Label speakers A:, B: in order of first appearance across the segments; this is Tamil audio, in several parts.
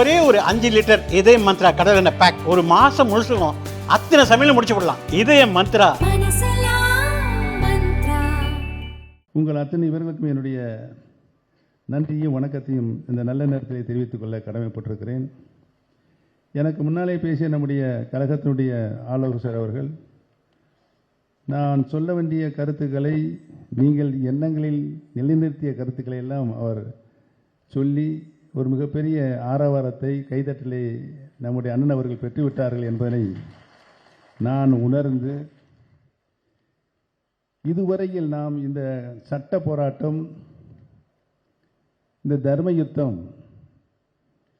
A: ஒரே ஒரு 5 லிட்டர் இதய மந்த்ரா கடல் எண்ணெய் பேக் ஒரு மாசம் முழுசுக்கும் அத்தனை சமையல் முடிச்சு விடலாம். இதய மந்த்ரா.
B: உங்கள் அத்தனை இவர்களுக்கும் என்னுடைய நன்றியும் வணக்கத்தையும் இந்த நல்ல நேரத்தில் தெரிவித்துக் கொள்ள கடமைப்பட்டிருக்கிறேன். எனக்கு முன்னாலே பேசிய நம்முடைய கழகத்தினுடைய ஆலோசகர் அவர்கள் நான் சொல்ல வேண்டிய கருத்துக்களை நீங்கள் எண்ணங்களில் நிலைநிறுத்திய கருத்துக்களை எல்லாம் அவர் சொல்லி ஒரு மிகப்பெரிய ஆரவாரத்தை கைதட்டலை நம்முடைய அண்ணன் அவர்கள் பெற்றுவிட்டார்கள் என்பதை நான் உணர்ந்து இதுவரையில் நாம் இந்த சட்ட போராட்டம், இந்த தர்ம யுத்தம்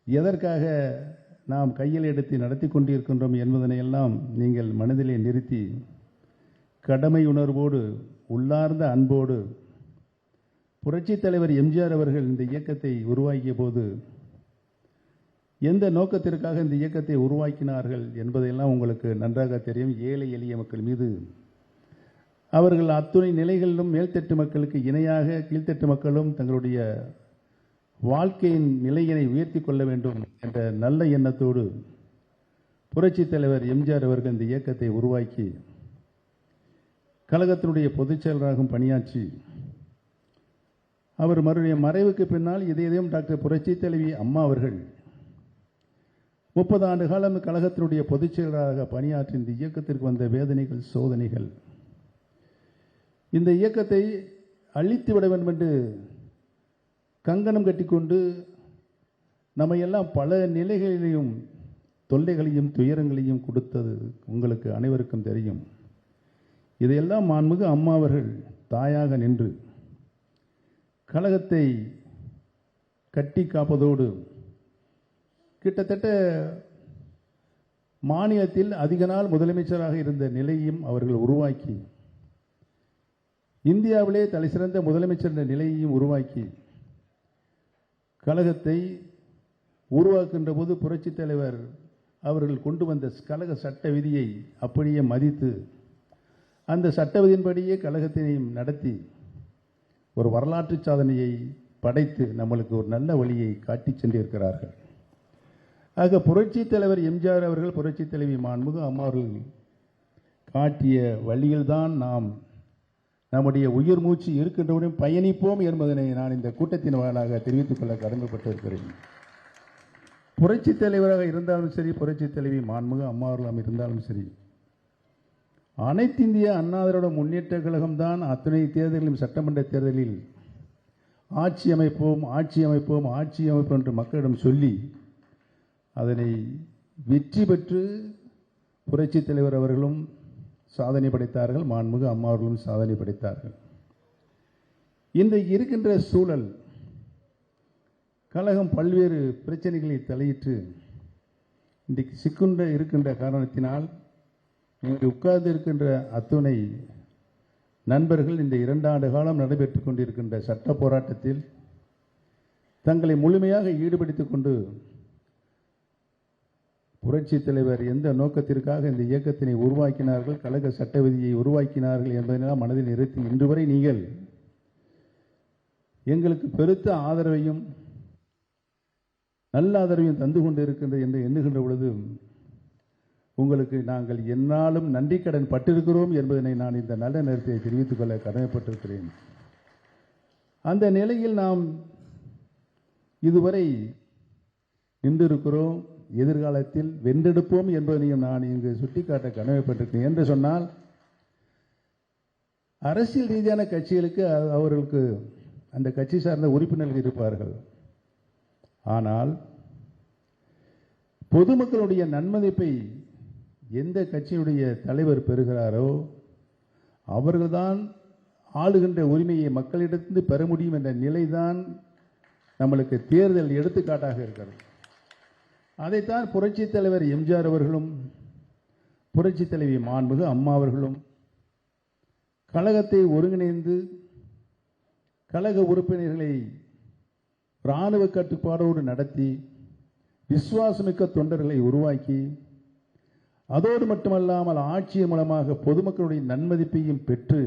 B: எதற்காக நாம் கையில் எடுத்து நடத்தி கொண்டிருக்கின்றோம் என்பதனை எல்லாம் நீங்கள் மனதிலே நிறுத்தி கடமை உணர்வோடு உள்ளார்ந்த அன்போடு புரட்சித் தலைவர் எம்ஜிஆர் அவர்கள் இந்த இயக்கத்தை உருவாக்கிய போது எந்த நோக்கத்திற்காக இந்த இயக்கத்தை உருவாக்கினார்கள் என்பதையெல்லாம் உங்களுக்கு நன்றாக தெரியும். ஏழை எளிய மக்கள் மீது அவர்கள் அத்துணை நிலைகளிலும் மேல்தட்டு மக்களுக்கு இணையாக கீழ்த்தட்டு மக்களும் தங்களுடைய வாழ்க்கையின் நிலையினை உயர்த்தி கொள்ள வேண்டும் என்ற நல்ல எண்ணத்தோடு புரட்சித் தலைவர் எம்ஜிஆர் அவர்கள் இந்த இயக்கத்தை உருவாக்கி கழகத்தினுடைய பொதுச் செயலராகவும் பணியாற்றி அவர் மறைவுக்கு பின்னால் இதயம் டாக்டர் புரட்சித் தலைவி அம்மா அவர்கள் 30 ஆண்டு காலம் கழகத்தினுடைய பொதுச் செயலராக பணியாற்றி இந்த இயக்கத்திற்கு வந்த வேதனைகள், சோதனைகள், இந்த இயக்கத்தை அழித்து விட வேண்டும் என்று கங்கணம் கட்டிக்கொண்டு நம்மையெல்லாம் பல நிலைகளிலையும் தொல்லைகளையும் துயரங்களையும் கொடுத்தது உங்களுக்கு அனைவருக்கும் தெரியும். இதையெல்லாம் மாண்புமிகு அம்மா அவர்கள் தாயாக நின்று கழகத்தை கட்டி காப்பதோடு கிட்டத்தட்ட மாநிலத்தில் அதிக நாள் முதலமைச்சராக இருந்த நிலையையும் அவர்கள் உருவாக்கி இந்தியாவிலே தலைசிறந்த முதலமைச்சர் என்ற நிலையையும் உருவாக்கி கழகத்தை உருவாக்குகின்ற போது புரட்சித் தலைவர் அவர்கள் கொண்டு வந்த கழக சட்ட விதியை அப்படியே மதித்து அந்த சட்ட விதியின்படியே கழகத்தினையும் நடத்தி ஒரு வரலாற்று சாதனையை படைத்து நம்மளுக்கு ஒரு நல்ல வழியை காட்டி சென்றிருக்கிறார்கள். ஆக புரட்சித் தலைவர் எம்ஜிஆர் அவர்கள், புரட்சித் தலைவி மாண்புமிகு அம்மா அவர்கள் காட்டிய வழியில்தான் நாம் நம்முடைய உயிர் மூச்சு இருக்கின்றவுடன் பயணிப்போம் என்பதனை நான் இந்த கூட்டத்தின் வாயிலாக தெரிவித்துக் கொள்ள கடமைப்பட்டிருக்கிறேன். புரட்சித் தலைவராக இருந்தாலும் சரி, புரட்சித் தலைவி மாண்புமிகு அம்மா அவர்களும் இருந்தாலும் சரி, அனைத்து இந்திய அண்ணா திராவிட முன்னேற்ற கழகம்தான் அத்தனை தேர்தலிலும் சட்டமன்ற தேர்தலில் ஆட்சி அமைப்போம் ஆட்சி அமைப்போம் ஆட்சி அமைப்போம் என்று மக்களிடம் சொல்லி அதனை வெற்றி பெற்று புரட்சித் தலைவர் அவர்களும் சாதனை படைத்தார்கள், மாண்புமிகு அம்மா அவர்களும் சாதனை படைத்தார்கள். இன்றைக்கு இருக்கின்ற சூழல் கழகம் பல்வேறு பிரச்சனைகளை தலையிட்டு இன்றைக்கு சிக்குண்ட இருக்கின்ற காரணத்தினால் இங்கு உட்கார்ந்து இருக்கின்ற அத்துணை நண்பர்கள் இந்த 2 ஆண்டு காலம் நடைபெற்றுக் கொண்டிருக்கின்ற சட்ட போராட்டத்தில் தங்களை முழுமையாக ஈடுபடுத்திக் கொண்டு புரட்சித் தலைவர் எந்த நோக்கத்திற்காக இந்த இயக்கத்தினை உருவாக்கினார்கள், கழக சட்ட விதியை உருவாக்கினார்கள் என்பதெல்லாம் மனதில் நிறுத்தி இன்று வரை நீங்கள் எங்களுக்கு பெருத்த ஆதரவையும் நல்ல ஆதரவையும் தந்து கொண்டு இருக்கின்றது என்று எண்ணுகின்ற பொழுது உங்களுக்கு நாங்கள் என்னாலும் நன்றி கடன் பட்டிருக்கிறோம் என்பதனை நான் இந்த நல்ல நேரத்தை தெரிவித்துக் கொள்ள கடமைப்பட்டிருக்கிறேன். அந்த நிலையில் நாம் இதுவரை நின்றிருக்கிறோம். எதிர்காலத்தில் வென்றெடுப்போம் என்பதனையும் நான் இங்கு சுட்டிக்காட்ட கடமைப்பட்டிருக்கிறேன். என்று சொன்னால் அரசியல் ரீதியான கட்சிகளுக்கு அவர்களுக்கு அந்த கட்சி சார்ந்த உறுப்பினர்கள் இருப்பார்கள். ஆனால் பொதுமக்களுடைய நன்மதிப்பை எந்த கட்சியுடைய தலைவர் பெறுகிறாரோ அவர்கள்தான் ஆளுகின்ற உரிமையை மக்களிடத்திலிருந்து பெற முடியும் என்ற நிலைதான் நம்மளுக்கு தேர்தல் எடுத்துக்காட்டாக இருக்கிறது. அதைத்தான் புரட்சித் தலைவர் எம்ஜிஆர் அவர்களும் புரட்சித் தலைவி மாண்புமிகு அம்மா அவர்களும் கழகத்தை ஒருங்கிணைந்து கழக உறுப்பினர்களை இராணுவ கட்டுப்பாடோடு நடத்தி விசுவாசமிக்க தொண்டர்களை உருவாக்கி அதோடு மட்டுமல்லாமல் ஆட்சியின் மூலமாக பொதுமக்களுடைய நன்மதிப்பையும் பெற்று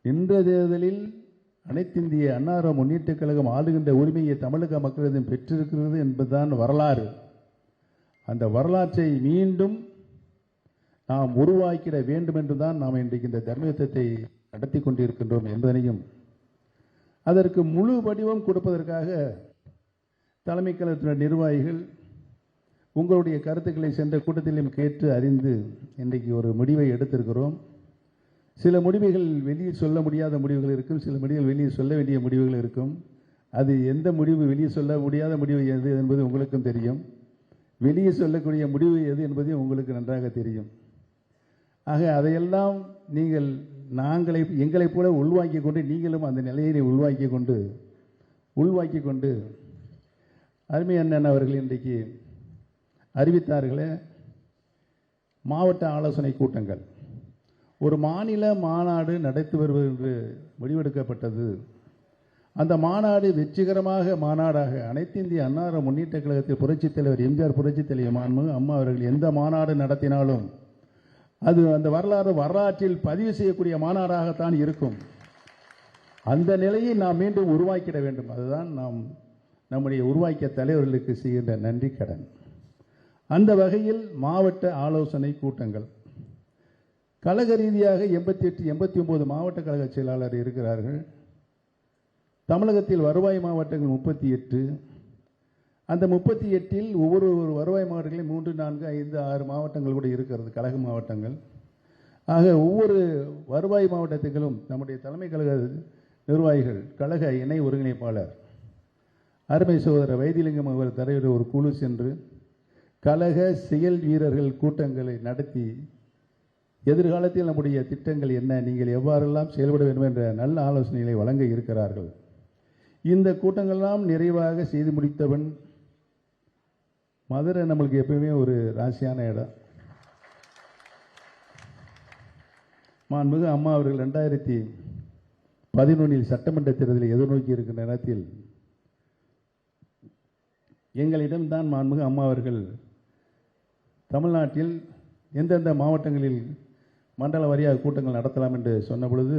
B: நின்ற தேர்தலில் அனைத்திந்திய அன்னார முன்னேற்றக் கழகம் ஆளுகின்ற உரிமையை தமிழக மக்களிடம் பெற்றிருக்கிறது என்பதுதான் வரலாறு. அந்த வரலாற்றை மீண்டும் நாம் உருவாக்கிட வேண்டும் என்றுதான் நாம் இன்றைக்கு இந்த தர்மயுத்தத்தை நடத்தி கொண்டிருக்கின்றோம் என்பதனையும், அதற்கு முழு வடிவம் கொடுப்பதற்காக தலைமை கழகத்தினர் நிர்வாகிகள் உங்களுடைய கருத்துக்களை சென்ற கூட்டத்திலும் கேட்டு அறிந்து இன்றைக்கு ஒரு முடிவை எடுத்திருக்கிறோம். சில முடிவுகள் வெளியே சொல்ல முடியாத முடிவுகள் இருக்கும், சில முடிவுகள் வெளியே சொல்ல வேண்டிய முடிவுகள் இருக்கும். அது எந்த முடிவு வெளியே சொல்ல முடியாத முடிவு எது என்பது உங்களுக்கும் தெரியும், வெளியே சொல்லக்கூடிய முடிவு எது என்பது உங்களுக்கு நன்றாக தெரியும். ஆக அதையெல்லாம் நீங்கள் எங்களைப் போல உள்வாங்கிக் கொண்டு நீங்களும் அந்த நிலையை உள்வாக்கி கொண்டு அருமை அண்ணன் அவர்கள் இன்றைக்கு அறிவித்தார்களே மாவட்ட ஆலோசனை கூட்டங்கள், ஒரு மாநில மாநாடு நடத்தி வருவது என்று முடிவெடுக்கப்பட்டது. அந்த மாநாடு வெற்றிகரமாக மாநாடாக அனைத்து இந்திய அன்னார முன்னேற்ற கழகத்தில் புரட்சித் தலைவர் எம்ஜிஆர் புரட்சித் தலைவர் மாண்புமிகு அம்மா அவர்கள் எந்த மாநாடு நடத்தினாலும் அது அந்த வரலாற்றில் பதிவு செய்யக்கூடிய மாநாடாகத்தான் இருக்கும். அந்த நிலையை நாம் மீண்டும் உருவாக்கிட வேண்டும். அதுதான் நாம் நம்முடைய உருவாக்கிய தலைவர்களுக்கு செய்கின்ற நன்றி கடன். அந்த வகையில் மாவட்ட ஆலோசனை கூட்டங்கள் கழக ரீதியாக 88 89 மாவட்ட கழக செயலாளர் இருக்கிறார்கள். தமிழகத்தில் வருவாய் மாவட்டங்கள் 38. அந்த 38இல் ஒவ்வொரு வருவாய் மாவட்டங்களில் 3 4 5 6 மாவட்டங்கள் கூட இருக்கிறது, கழக மாவட்டங்கள். ஆக ஒவ்வொரு வருவாய் மாவட்டத்துக்களும் நம்முடைய தலைமை கழக நிர்வாகிகள், கழக இணை ஒருங்கிணைப்பாளர் அருமை சகோதரர் வைத்திலிங்கம் அவர் தலைவர் ஒரு குழு சென்று கழக செயல் வீரர்கள் கூட்டங்களை நடத்தி எதிர்காலத்தில் நம்முடைய திட்டங்கள் என்ன, நீங்கள் எவ்வாறெல்லாம் செயல்பட வேண்டும் என்ற நல்ல ஆலோசனைகளை வழங்க இருக்கிறார்கள். இந்த கூட்டங்கள்லாம் நிறைவாக செய்து முடித்தவன் மதுரை. நம்மளுக்கு எப்பவுமே ஒரு ராசியான இடம். மாண்புமிகு அம்மா அவர்கள் 2011 சட்டமன்ற தேர்தலை எதிர்நோக்கி இருக்கின்ற நேரத்தில் எங்களிடம்தான் மாண்புமிகு அம்மா அவர்கள் தமிழ்நாட்டில் எந்தெந்த மாவட்டங்களில் மண்டல வாரியாக கூட்டங்கள் நடத்தலாம் என்று சொன்ன பொழுது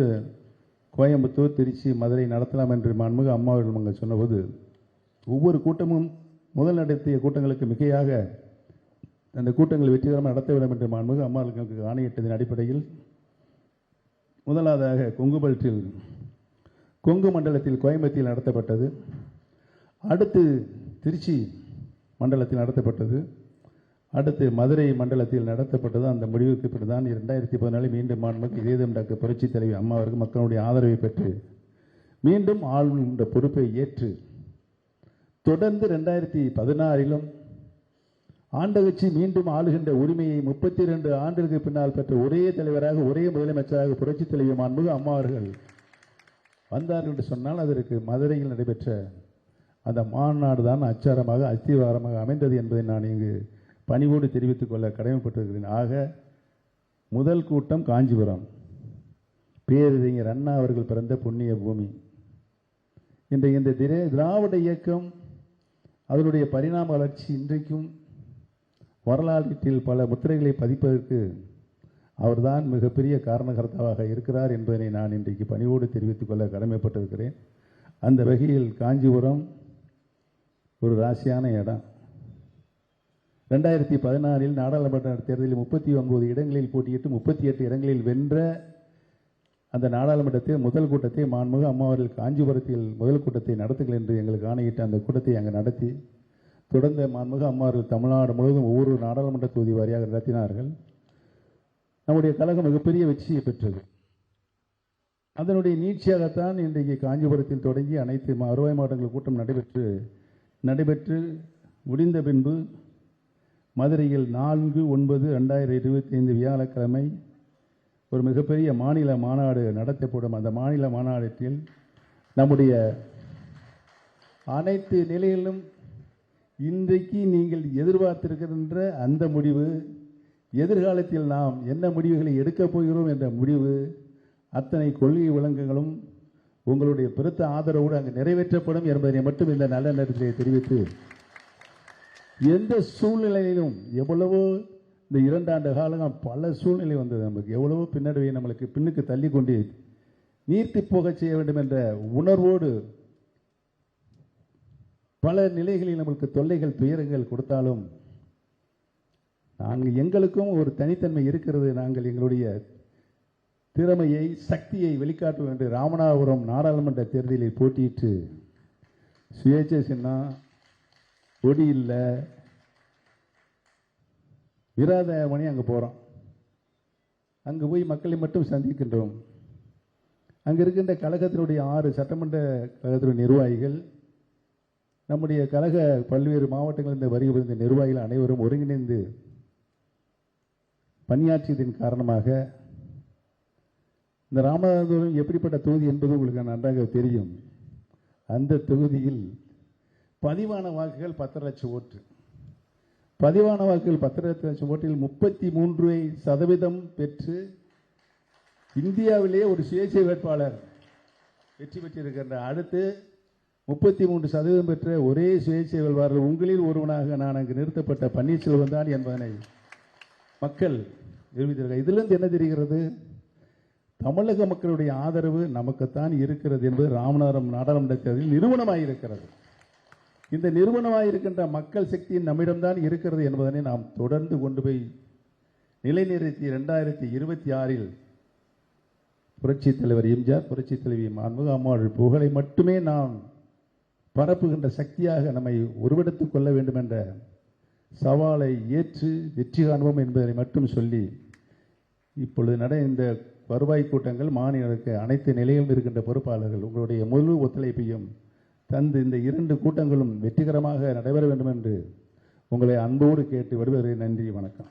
B: கோயம்புத்தூர், திருச்சி, மதுரை நடத்தலாம் என்று மாண்புமிகு அம்மா அவர்கள் சொன்னபோது ஒவ்வொரு கூட்டமும் முதல் நடத்திய கூட்டங்களுக்கு மிகையாக அந்த கூட்டங்கள் வெற்றிகரமாக நடத்த வேண்டும் என்று மாண்புமிகு அம்மா அவர்களுக்கு ஆணையிட்டதன் அடிப்படையில் முதலாவதாக கொங்கு மண்டலத்தில் கோயம்புத்தூரில் நடத்தப்பட்டது. அடுத்து திருச்சி மண்டலத்தில் நடத்தப்பட்டது. அடுத்து மதுரை மண்டலத்தில் நடத்தப்பட்டது. அந்த முடிவுக்கு பிறகுதான் 2014 மீண்டும் மாண்புமிகு இதயம் டாக்டர் புரட்சித் தலைவி அம்மா அவர்கள் மக்களுடைய ஆதரவை பெற்று மீண்டும் ஆளுகின்ற பொறுப்பை ஏற்று தொடர்ந்து 2016 ஆண்ட கட்சி மீண்டும் ஆளுகின்ற உரிமையை 32 ஆண்டுகளுக்கு பின்னால் பெற்ற ஒரே தலைவராக, ஒரே முதலமைச்சராக புரட்சித் தலைவி மாண்புமிகு அம்மா அவர்கள் வந்தார்கள் என்று சொன்னால் அதற்கு மதுரையில் நடைபெற்ற அந்த மாநாடு தான் அச்சாரமாக அஸ்திவாரமாக அமைந்தது என்பதை நான் இங்கு பணிவோடு தெரிவித்துக் கொள்ள கடமைப்பட்டிருக்கிறேன். ஆக முதல் கூட்டம் காஞ்சிபுரம், பேரறிஞர் அண்ணா அவர்கள் பிறந்த புண்ணிய பூமி. இன்றைய இந்த திராவிட இயக்கம் அதனுடைய பரிணாம வளர்ச்சி இன்றைக்கும் வரலாற்றில் பல முத்திரைகளை பதிப்பதற்கு அவர்தான் மிகப்பெரிய காரணகர்த்தாவாக இருக்கிறார் என்பதனை நான் இன்றைக்கு பணிவோடு தெரிவித்துக் கொள்ள கடமைப்பட்டிருக்கிறேன். அந்த வகையில் காஞ்சிபுரம் ஒரு ராசியான இடம். 2016 நாடாளுமன்ற தேர்தலில் 39 இடங்களில் போட்டியிட்டு 38 இடங்களில் வென்ற அந்த நாடாளுமன்றத்தில் முதல் கூட்டத்தை மாண்புமிகு அம்மா அவர்கள் காஞ்சிபுரத்தில் முதல் கூட்டத்தை நடத்துங்கள் என்று எங்களுக்கு ஆணையிட்டு அந்த கூட்டத்தை அங்கு நடத்தி தொடர்ந்து மாண்புமிகு அம்மா அவர்கள் தமிழ்நாடு முழுவதும் ஒவ்வொரு நாடாளுமன்ற தொகுதி வாரியாக நடத்தினார்கள். நம்முடைய கழகம் மிகப்பெரிய வெற்றியை பெற்றது. அதனுடைய நீட்சியாகத்தான் இன்றைக்கு காஞ்சிபுரத்தில் தொடங்கி அனைத்து வருவாய் மாவட்டங்கள் கூட்டம் நடைபெற்று முடிந்த பின்பு மதுரையில் 4/9/2025 வியாழக்கிழமை ஒரு மிகப்பெரிய மாநில மாநாடு நடத்தப்படும். அந்த மாநில மாநாட்டில் நம்முடைய அனைத்து நிலையிலும் இன்றைக்கு நீங்கள் எதிர்பார்த்திருக்கின்ற அந்த முடிவு, எதிர்காலத்தில் நாம் என்ன முடிவுகளை எடுக்கப் போகிறோம் என்ற முடிவு, அத்தனை கொள்கை விளக்கங்களும் உங்களுடைய பெருத்த ஆதரவோடு அங்கு நிறைவேற்றப்படும் என்பதை மட்டும் இந்த நல்ல நேரத்திலே தெரிவித்து, எந்த சூழ்நிலையிலும் எவ்வளவோ இந்த 2 ஆண்டு காலம் பல சூழ்நிலை வந்தது, நமக்கு எவ்வளவோ பின்னடைவை நம்மளுக்கு பின்னுக்கு தள்ளி கொண்டு நீர்த்து போகச் செய்ய வேண்டும் என்ற உணர்வோடு பல நிலைகளில் நம்மளுக்கு தொல்லைகள் துயரங்கள் கொடுத்தாலும் நாங்கள் எங்களுக்கும் ஒரு தனித்தன்மை இருக்கிறது. நாங்கள் எங்களுடைய திறமையை சக்தியை வெளிக்காட்டுவோம் என்று ராமநாதபுரம் நாடாளுமன்ற தேர்தலில் போட்டியிட்டு சுயேட்சை சின்னம் கொடி இல்லை விராதமணி அங்கே போகிறோம். அங்கே போய் மக்களை மட்டும் சந்திக்கின்றோம். அங்கே இருக்கின்ற கழகத்தினுடைய 6 சட்டமன்ற கழகத்தினுடைய நிர்வாகிகள், நம்முடைய கழக பல்வேறு மாவட்டங்களிலிருந்து வருகை புரிந்த நிர்வாகிகள் அனைவரும் ஒருங்கிணைந்து பணியாற்றியதன் காரணமாக இந்த ராமநாதபுரம் எப்படிப்பட்ட தொகுதி என்பது உங்களுக்கு நன்றாக தெரியும். அந்த தொகுதியில் பதிவான வாக்குகள் 10 லட்சம் ஓட்டு. பதிவான வாக்குகள் 10 லட்சம் ஓட்டில் 33% பெற்று இந்தியாவிலேயே ஒரு சுயேட்சை வேட்பாளர் வெற்றி பெற்றிருக்கின்ற. அடுத்து 33% பெற்ற ஒரே சுயேட்சை வேட்பாளர் உங்களில் ஒருவனாக நான் அங்கு நிறுத்தப்பட்ட பன்னீர்செல்வம் தான் என்பதனை மக்கள் நிரூபித்திருக்கிறார். இதிலிருந்து என்ன தெரிகிறது? தமிழக மக்களுடைய ஆதரவு நமக்குத்தான் இருக்கிறது என்பது ராமநாதபுரம் நாடாளுமன்ற தேர்தலில் நிரூபணமாயிருக்கிறது. இந்த நிறுவனமாயிருக்கின்ற மக்கள் சக்தியின் நம்மிடம்தான் இருக்கிறது என்பதனை நாம் தொடர்ந்து கொண்டு போய் நிலைநிறுத்தி 2026 புரட்சித் தலைவர் எம்ஜிஆர், புரட்சித் தலைவி மாண்புமிகு அம்மாள் புகழை மட்டுமே நாம் பரப்புகின்ற சக்தியாக நம்மை உருவெடுத்துக் கொள்ள வேண்டும் என்ற சவாலை ஏற்று வெற்றி காண்போம் என்பதை மட்டும் சொல்லி, இப்பொழுது இந்த வருவாய் கூட்டங்கள் மாநிலங்களுக்கு அனைத்து நிலையிலும் இருக்கின்ற பொறுப்பாளர்கள் உங்களுடைய முழு ஒத்துழைப்பையும் தந்து இந்த 2 கூட்டங்களும் வெற்றிகரமாக நடைபெற வேண்டும் என்று உங்களை அன்போடு கேட்டு வருவதை நன்றி, வணக்கம்.